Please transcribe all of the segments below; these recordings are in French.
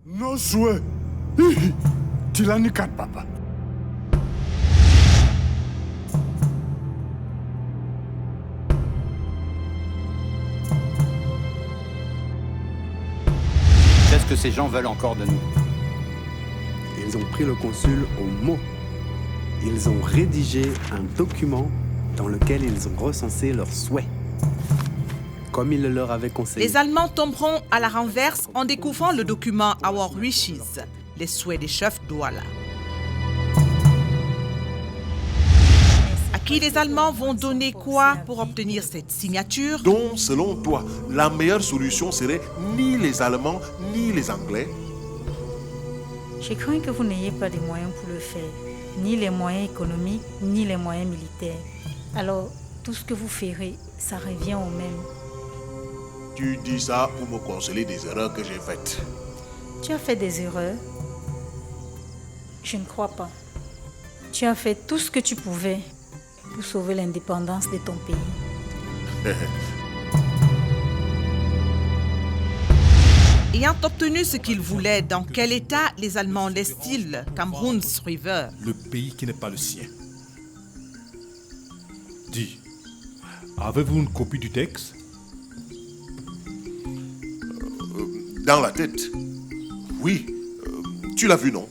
Nos souhaits. Tilanikat, papa. Qu'est-ce que ces gens veulent encore de nous? Ils ont pris le consul au mot. Ils ont rédigé un document dans lequel ils ont recensé leurs souhaits, comme ils le leur avaient conseillé. Les Allemands tomberont à la renverse en découvrant le document Our Wishes, les souhaits des chefs Douala. À qui les Allemands vont donner quoi pour obtenir cette signature? Donc, selon toi, la meilleure solution serait ni les Allemands, ni les Anglais? Je crains que vous n'ayez pas les moyens pour le faire, ni les moyens économiques, ni les moyens militaires. Alors, tout ce que vous ferez, ça revient au même. Tu dis ça pour me consoler des erreurs que j'ai faites. Tu as fait des erreurs? Je ne crois pas. Tu as fait tout ce que tu pouvais pour sauver l'indépendance de ton pays. Ayant obtenu ce qu'ils voulaient, dans quel état les Allemands laissent-ils Cameroun's River? Le pays qui n'est pas le sien. Dis, avez-vous une copie du texte? Dans la tête. Oui. Tu l'as vu, non?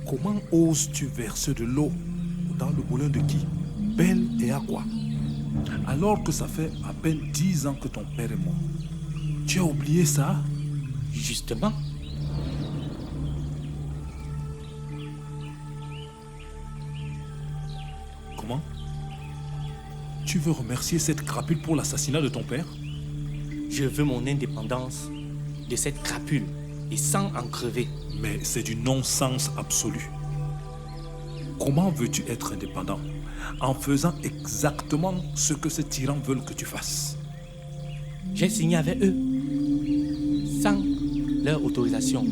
Comment oses-tu verser de l'eau dans le moulin de qui? Ben et Aqua. Alors que ça fait à peine 10 ans que ton père est mort. Tu as oublié ça? Justement. Comment? Tu veux remercier cette crapule pour l'assassinat de ton père? Je veux mon indépendance de cette crapule et sans en crever. Mais c'est du non-sens absolu. Comment veux-tu être indépendant en faisant exactement ce que ces tyrans veulent que tu fasses? J'ai signé avec eux, sans leur autorisation.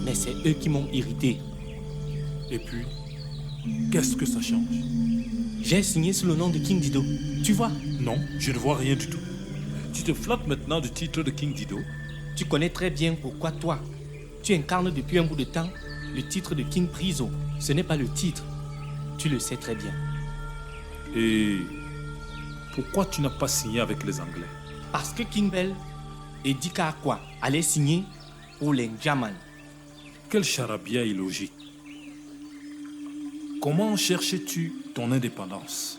Mais c'est eux qui m'ont irrité. Et puis, qu'est-ce que ça change? J'ai signé sous le nom de King Dido. Tu vois? Non, je ne vois rien du tout. Tu te flattes maintenant du titre de King Dido? Tu connais très bien pourquoi toi, tu incarnes depuis un bout de temps le titre de King Priso. Ce n'est pas le titre. Tu le sais très bien. Et pourquoi tu n'as pas signé avec les Anglais? Parce que King Bell et Dika Akwa allaient signer pour les Njaman. Quel charabia illogique. Comment cherchais-tu ton indépendance?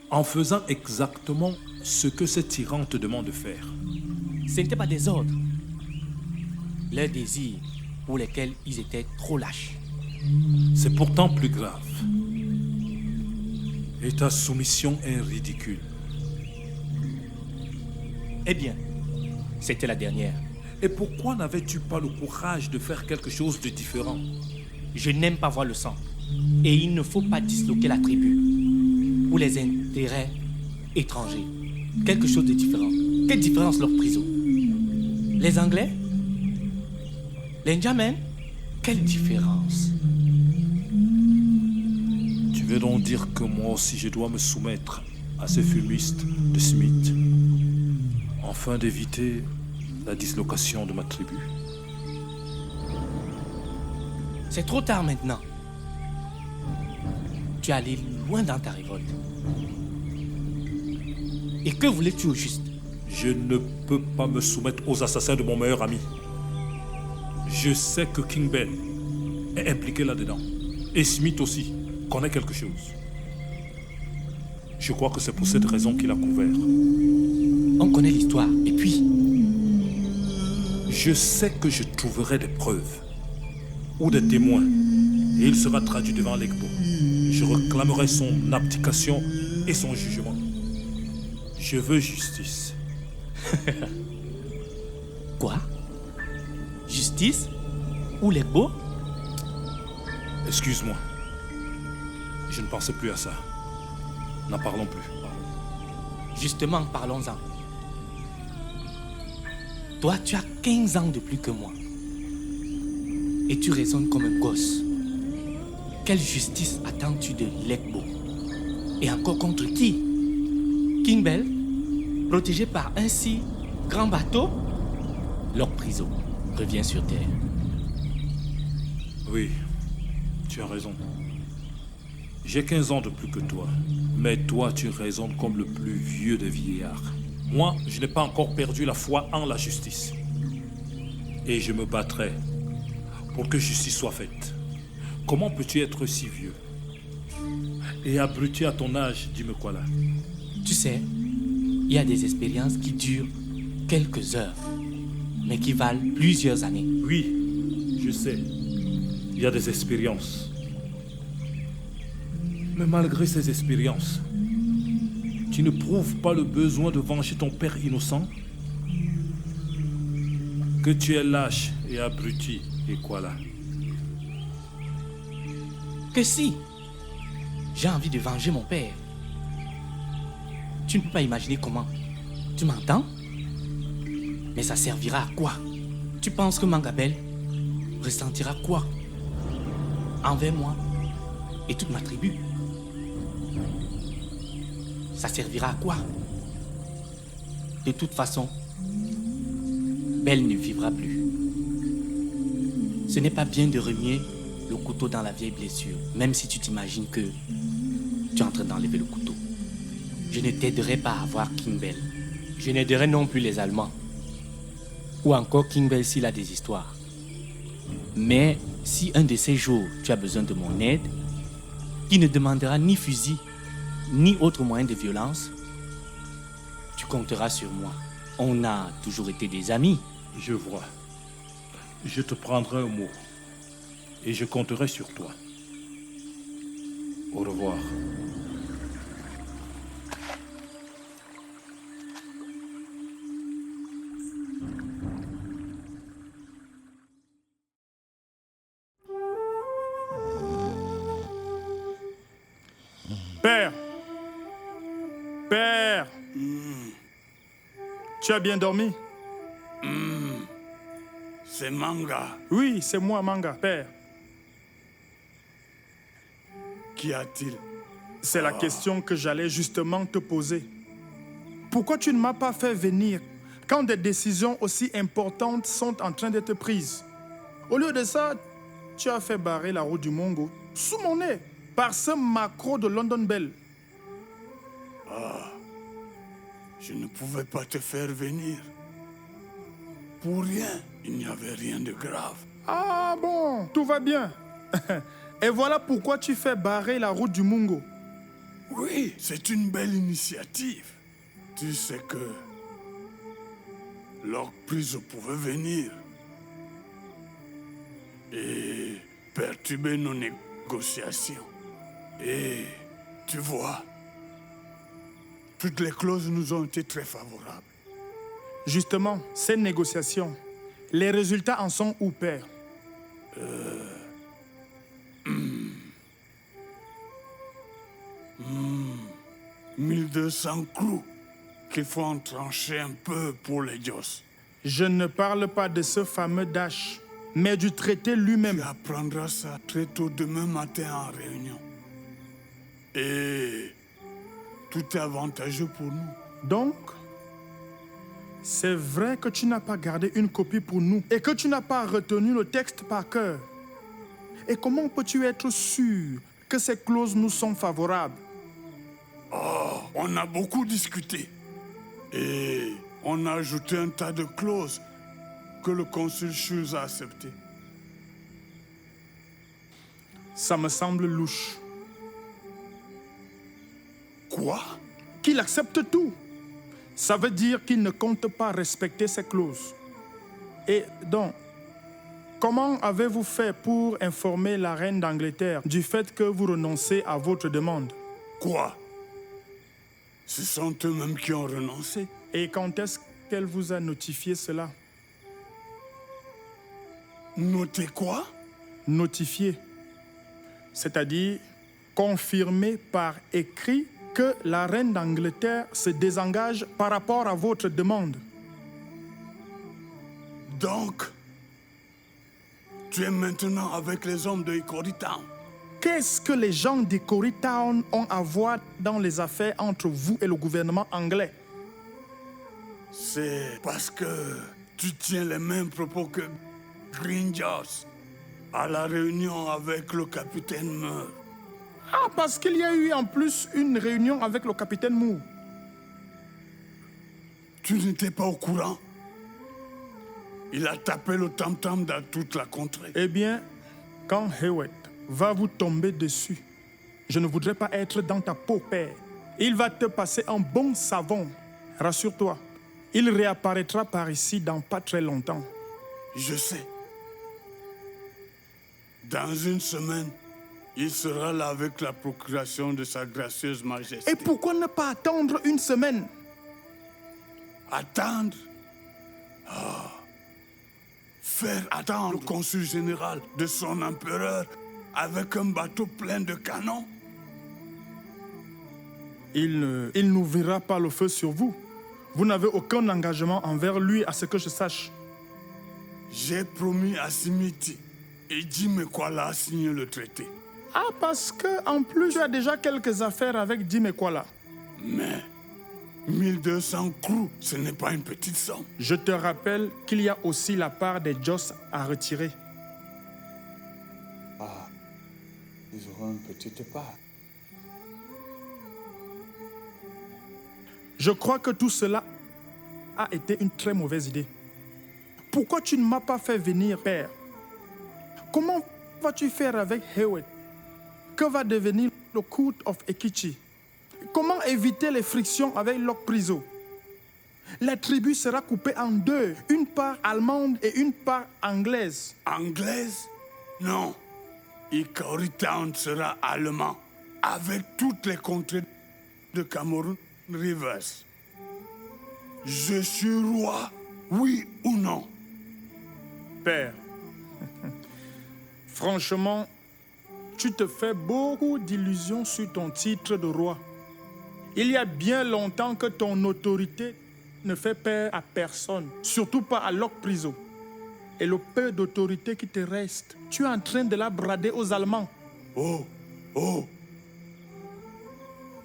En faisant exactement ce que ces tyrans te demandent de faire. Ce n'était pas des ordres. Leurs désirs pour lesquels ils étaient trop lâches. C'est pourtant plus grave. Et ta soumission est ridicule. Eh bien, c'était la dernière. Et pourquoi n'avais-tu pas le courage de faire quelque chose de différent? Je n'aime pas voir le sang. Et il ne faut pas disloquer la tribu pour les intérêts étrangers. Quelque chose de différent. Quelle différence leur prison? Les Anglais? Les N'Djamènes? Quelle différence? Tu veux donc dire que moi aussi je dois me soumettre à ces fumistes de Smith, afin d'éviter la dislocation de ma tribu? C'est trop tard maintenant. Tu es allé loin dans ta révolte. Et que voulais-tu au juste? Je ne peux pas me soumettre aux assassins de mon meilleur ami. Je sais que King Ben est impliqué là-dedans. Et Smith aussi connaît quelque chose. Je crois que c'est pour cette raison qu'il a couvert. On connaît l'histoire. Et puis, je sais que je trouverai des preuves ou des témoins et il sera traduit devant l'Egbo. Je réclamerai son abdication et son jugement. Je veux justice. quoi? Justice? Ou les beaux? Excuse-moi. Je ne pensais plus à ça. N'en parlons plus. Justement, parlons-en. Toi, tu as 15 ans de plus que moi. Et tu raisonnes comme un gosse. Quelle justice attends-tu de l'Egbo? Et encore contre qui? King Bell? Protégé par un si grand bateau? Leur prison revient sur terre. Oui, tu as raison. J'ai 15 ans de plus que toi. Mais toi, tu raisonnes comme le plus vieux des vieillards. Moi, je n'ai pas encore perdu la foi en la justice. Et je me battrai pour que justice soit faite. Comment peux-tu être si vieux et abruti à ton âge, dis-moi quoi là? Tu sais, il y a des expériences qui durent quelques heures, mais qui valent plusieurs années. Oui, je sais. Il y a des expériences. Mais malgré ces expériences, tu ne prouves pas le besoin de venger ton père innocent? Que tu es lâche et abruti, et quoi là? Que si j'ai envie de venger mon père. Tu ne peux pas imaginer comment. Tu m'entends? Mais ça servira à quoi? Tu penses que Mangabel ressentira quoi envers moi et toute ma tribu? Ça servira à quoi? De toute façon, Belle ne vivra plus. Ce n'est pas bien de remuer le couteau dans la vieille blessure, même si tu t'imagines que tu es en train d'enlever le couteau. Je ne t'aiderai pas à voir King Bell. Je n'aiderai non plus les Allemands. Ou encore King Bell s'il a des histoires. Mais si un de ces jours tu as besoin de mon aide, qui ne demandera ni fusil, ni autre moyen de violence, tu compteras sur moi. On a toujours été des amis. Je vois. Je te prendrai au mot. Et je compterai sur toi. Au revoir. Père! Père! Tu as bien dormi? C'est Manga. Oui, c'est moi, Manga, père. Qu'y a-t-il? C'est la question que j'allais justement te poser. Pourquoi tu ne m'as pas fait venir quand des décisions aussi importantes sont en train d'être prises? Au lieu de ça, tu as fait barrer la route du Mongo sous mon nez par ce macro de London Bell. Je ne pouvais pas te faire venir. Pour rien, il n'y avait rien de grave. Ah bon, tout va bien. Et voilà pourquoi tu fais barrer la route du Mungo. Oui, c'est une belle initiative. Tu sais que Lord Priso pouvait venir et perturber nos négociations. Et tu vois, toutes les clauses nous ont été très favorables. Justement, ces négociations, les résultats en sont où, père? 1200 clous qu'il faut en trancher un peu pour les Joss. Je ne parle pas de ce fameux Dash, mais du traité lui-même. Tu apprendras ça très tôt demain matin en réunion. Et tout est avantageux pour nous. Donc, c'est vrai que tu n'as pas gardé une copie pour nous et que tu n'as pas retenu le texte par cœur. Et comment peux-tu être sûr que ces clauses nous sont favorables? Oh, on a beaucoup discuté. Et on a ajouté un tas de clauses que le consul Schulz a acceptées. Ça me semble louche. Quoi? Qu'il accepte tout. Ça veut dire qu'il ne compte pas respecter ces clauses. Et donc, comment avez-vous fait pour informer la reine d'Angleterre du fait que vous renoncez à votre demande? Quoi? Ce sont eux-mêmes qui ont renoncé. Et quand est-ce qu'elle vous a notifié cela? Noté quoi? Notifié. C'est-à-dire confirmé par écrit que la reine d'Angleterre se désengage par rapport à votre demande. Donc, tu es maintenant avec les hommes de Hickory Town. Qu'est-ce que les gens d'Hickory Town ont à voir dans les affaires entre vous et le gouvernement anglais? C'est parce que tu tiens les mêmes propos que Green Joss à la réunion avec le capitaine Moore. Ah, parce qu'il y a eu en plus une réunion avec le capitaine Moore. Tu n'étais pas au courant? Il a tapé le tam-tam dans toute la contrée. Eh bien, quand Hewitt va vous tomber dessus, je ne voudrais pas être dans ta peau, père. Il va te passer un bon savon. Rassure-toi, il réapparaîtra par ici dans pas très longtemps. Je sais. Dans une semaine, il sera là avec la procuration de sa gracieuse majesté. Et pourquoi ne pas attendre une semaine? Attendre? Ah. Faire attendre le consul général de son empereur avec un bateau plein de canons? Il n'ouvrira pas le feu sur vous. Vous n'avez aucun engagement envers lui, à ce que je sache. J'ai promis à Simiti et Jim Ekwala a signé le traité. Ah, parce que en plus, tu as déjà quelques affaires avec Jim Ekwala. Mais 1200 crews, ce n'est pas une petite somme. Je te rappelle qu'il y a aussi la part des Joss à retirer. Ah, ils auront une petite part. Je crois que tout cela a été une très mauvaise idée. Pourquoi tu ne m'as pas fait venir, père? Comment vas-tu faire avec Hewitt? Que va devenir le Court of Ekichi? Comment éviter les frictions avec Locke Priso? La tribu sera coupée en deux, une part allemande et une part anglaise. Anglaise? Non. Hickory Town sera allemand, avec toutes les contrées de Cameroun Rivers. Je suis roi, oui ou non? Père, franchement, tu te fais beaucoup d'illusions sur ton titre de roi. Il y a bien longtemps que ton autorité ne fait peur à personne, surtout pas à Locke Priso. Et le peu d'autorité qui te reste, tu es en train de la brader aux Allemands. Oh, oh.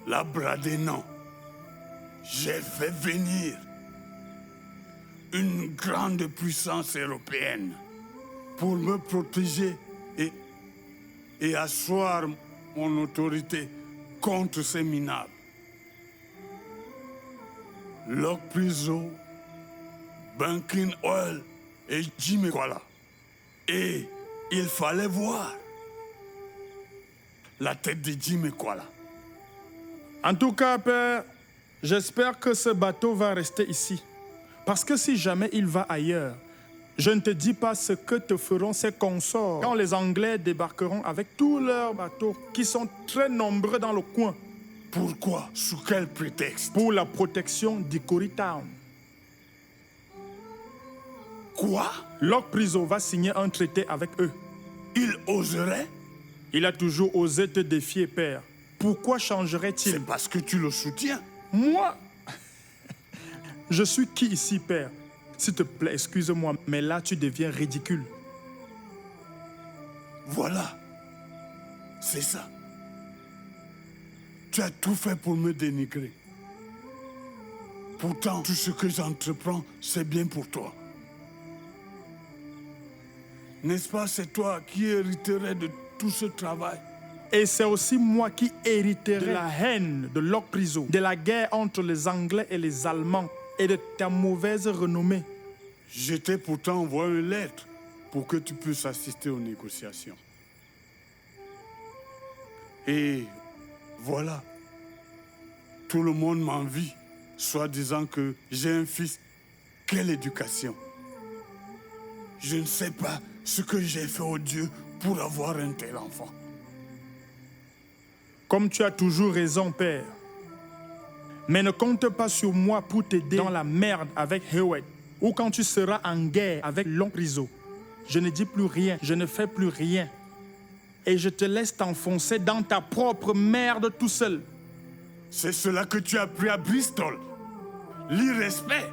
La brader, non. J'ai fait venir une grande puissance européenne pour me protéger et asseoir mon autorité contre ces minables. Locke Priso, Banking Oil et Jim Ekwala. Et il fallait voir la tête de Jim Ekwala. En tout cas, père, j'espère que ce bateau va rester ici. Parce que si jamais il va ailleurs, je ne te dis pas ce que te feront ces consorts quand les Anglais débarqueront avec tous leurs bateaux qui sont très nombreux dans le coin. Pourquoi? Sous quel prétexte? Pour la protection d'Hickory Town. Quoi? Locke Priso va signer un traité avec eux. Il oserait? Il a toujours osé te défier, père. Pourquoi changerait-il? C'est parce que tu le soutiens. Moi? Je suis qui ici, père? S'il te plaît, excuse-moi, mais là, tu deviens ridicule. Voilà. C'est ça. Tu as tout fait pour me dénigrer. Pourtant, tout ce que j'entreprends, c'est bien pour toi. N'est-ce pas, c'est toi qui hériterais de tout ce travail? Et c'est aussi moi qui hériterai de la haine de Locke Priso, de la guerre entre les Anglais et les Allemands et de ta mauvaise renommée. Je t'ai pourtant envoyé une lettre pour que tu puisses assister aux négociations. Et voilà, tout le monde m'envie, soit disant que j'ai un fils. Quelle éducation! Je ne sais pas ce que j'ai fait au Dieu pour avoir un tel enfant. Comme tu as toujours raison, père. Mais ne compte pas sur moi pour t'aider dans la merde avec Hewett ou quand tu seras en guerre avec l'oncle Rizzo. Je ne dis plus rien, je ne fais plus rien. Et je te laisse t'enfoncer dans ta propre merde tout seul. C'est cela que tu as appris à Bristol. L'irrespect.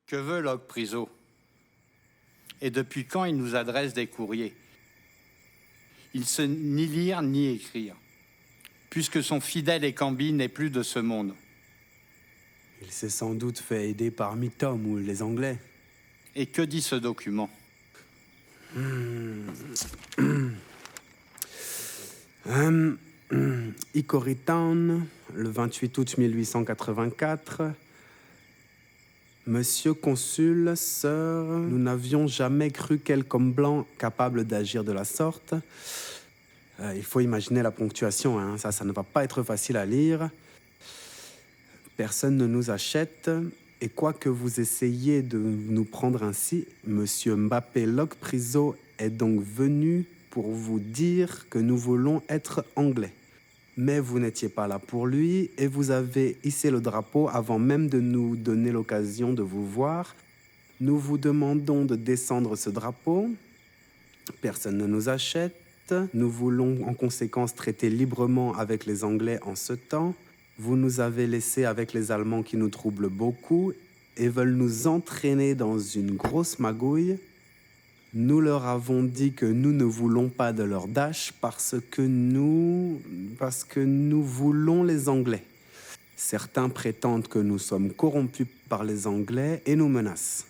Que veut Locke Priso? Et depuis quand il nous adresse des courriers? Il sait ni lire ni écrire, puisque son fidèle Écambi n'est plus de ce monde. Il s'est sans doute fait aider par Mittom ou les Anglais. Et que dit ce document? Hickory Town, le 28 août 1884. Monsieur Consul, Sir, nous n'avions jamais cru quelqu'un homme blanc capable d'agir de la sorte. Il faut imaginer la ponctuation, hein. Ça ne va pas être facile à lire. Personne ne nous achète. Et quoi que vous essayiez de nous prendre ainsi, Monsieur Mbappé Locke-Priso est donc venu pour vous dire que nous voulons être anglais. Mais vous n'étiez pas là pour lui et vous avez hissé le drapeau avant même de nous donner l'occasion de vous voir. Nous vous demandons de descendre ce drapeau. Personne ne nous achète. Nous voulons en conséquence traiter librement avec les Anglais en ce temps. Vous nous avez laissés avec les Allemands qui nous troublent beaucoup et veulent nous entraîner dans une grosse magouille. Nous leur avons dit que nous ne voulons pas de leur dash parce que nous voulons les Anglais. Certains prétendent que nous sommes corrompus par les Anglais et nous menacent.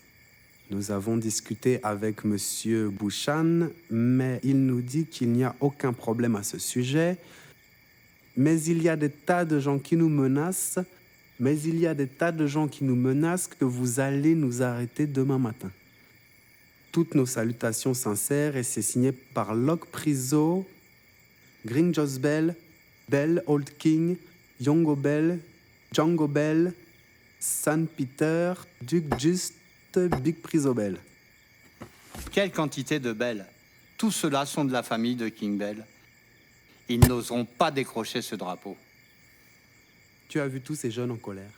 Nous avons discuté avec Monsieur Bouchan, mais il nous dit qu'il n'y a aucun problème à ce sujet. Mais il y a des tas de gens qui nous menacent. Que vous allez nous arrêter demain matin. Toutes nos salutations sincères et c'est signé par Locke-Priso, Green Joss Bell, Bell Old King, Yongo Bell, Django Bell, San Peter, Duke Just, Big Priso Bell. Quelle quantité de Bell! Tous ceux-là sont de la famille de King Bell. Ils n'oseront pas décrocher ce drapeau. Tu as vu tous ces jeunes en colère.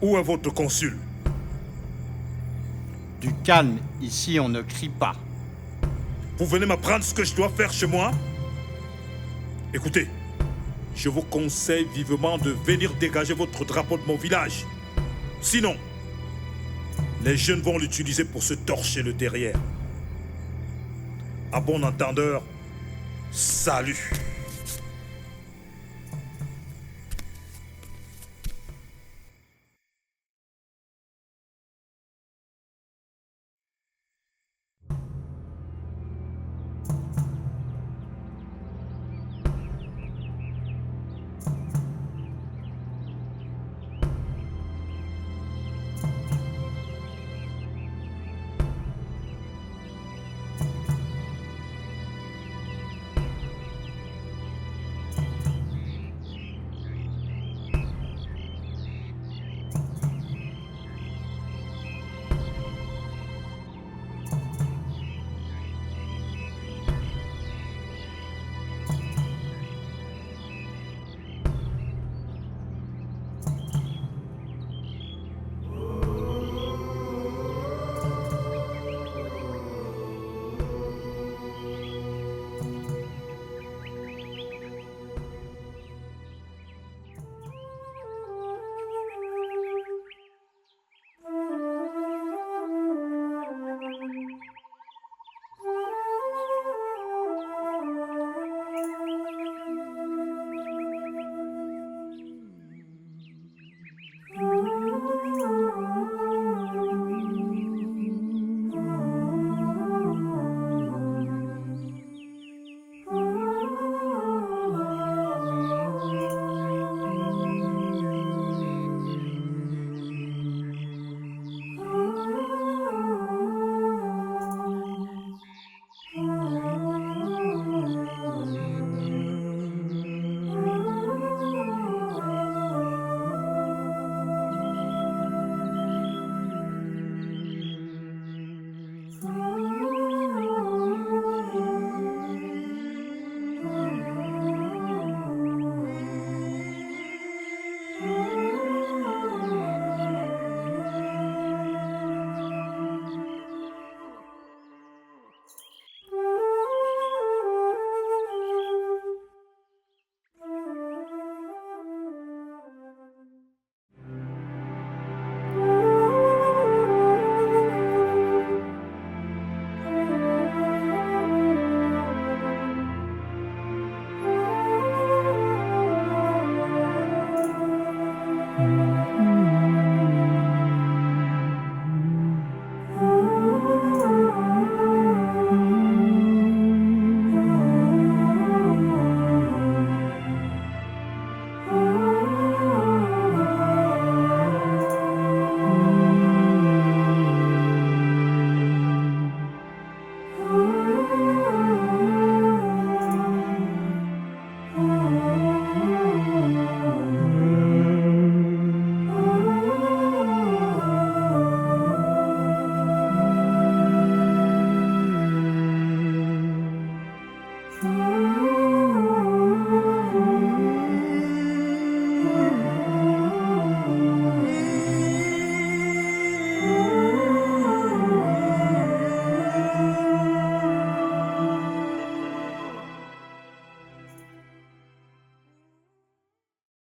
Où est votre consul? Du calme, ici on ne crie pas. Vous venez m'apprendre ce que je dois faire chez moi? Écoutez, je vous conseille vivement de venir dégager votre drapeau de mon village. Sinon, les jeunes vont l'utiliser pour se torcher le derrière. À bon entendeur, salut!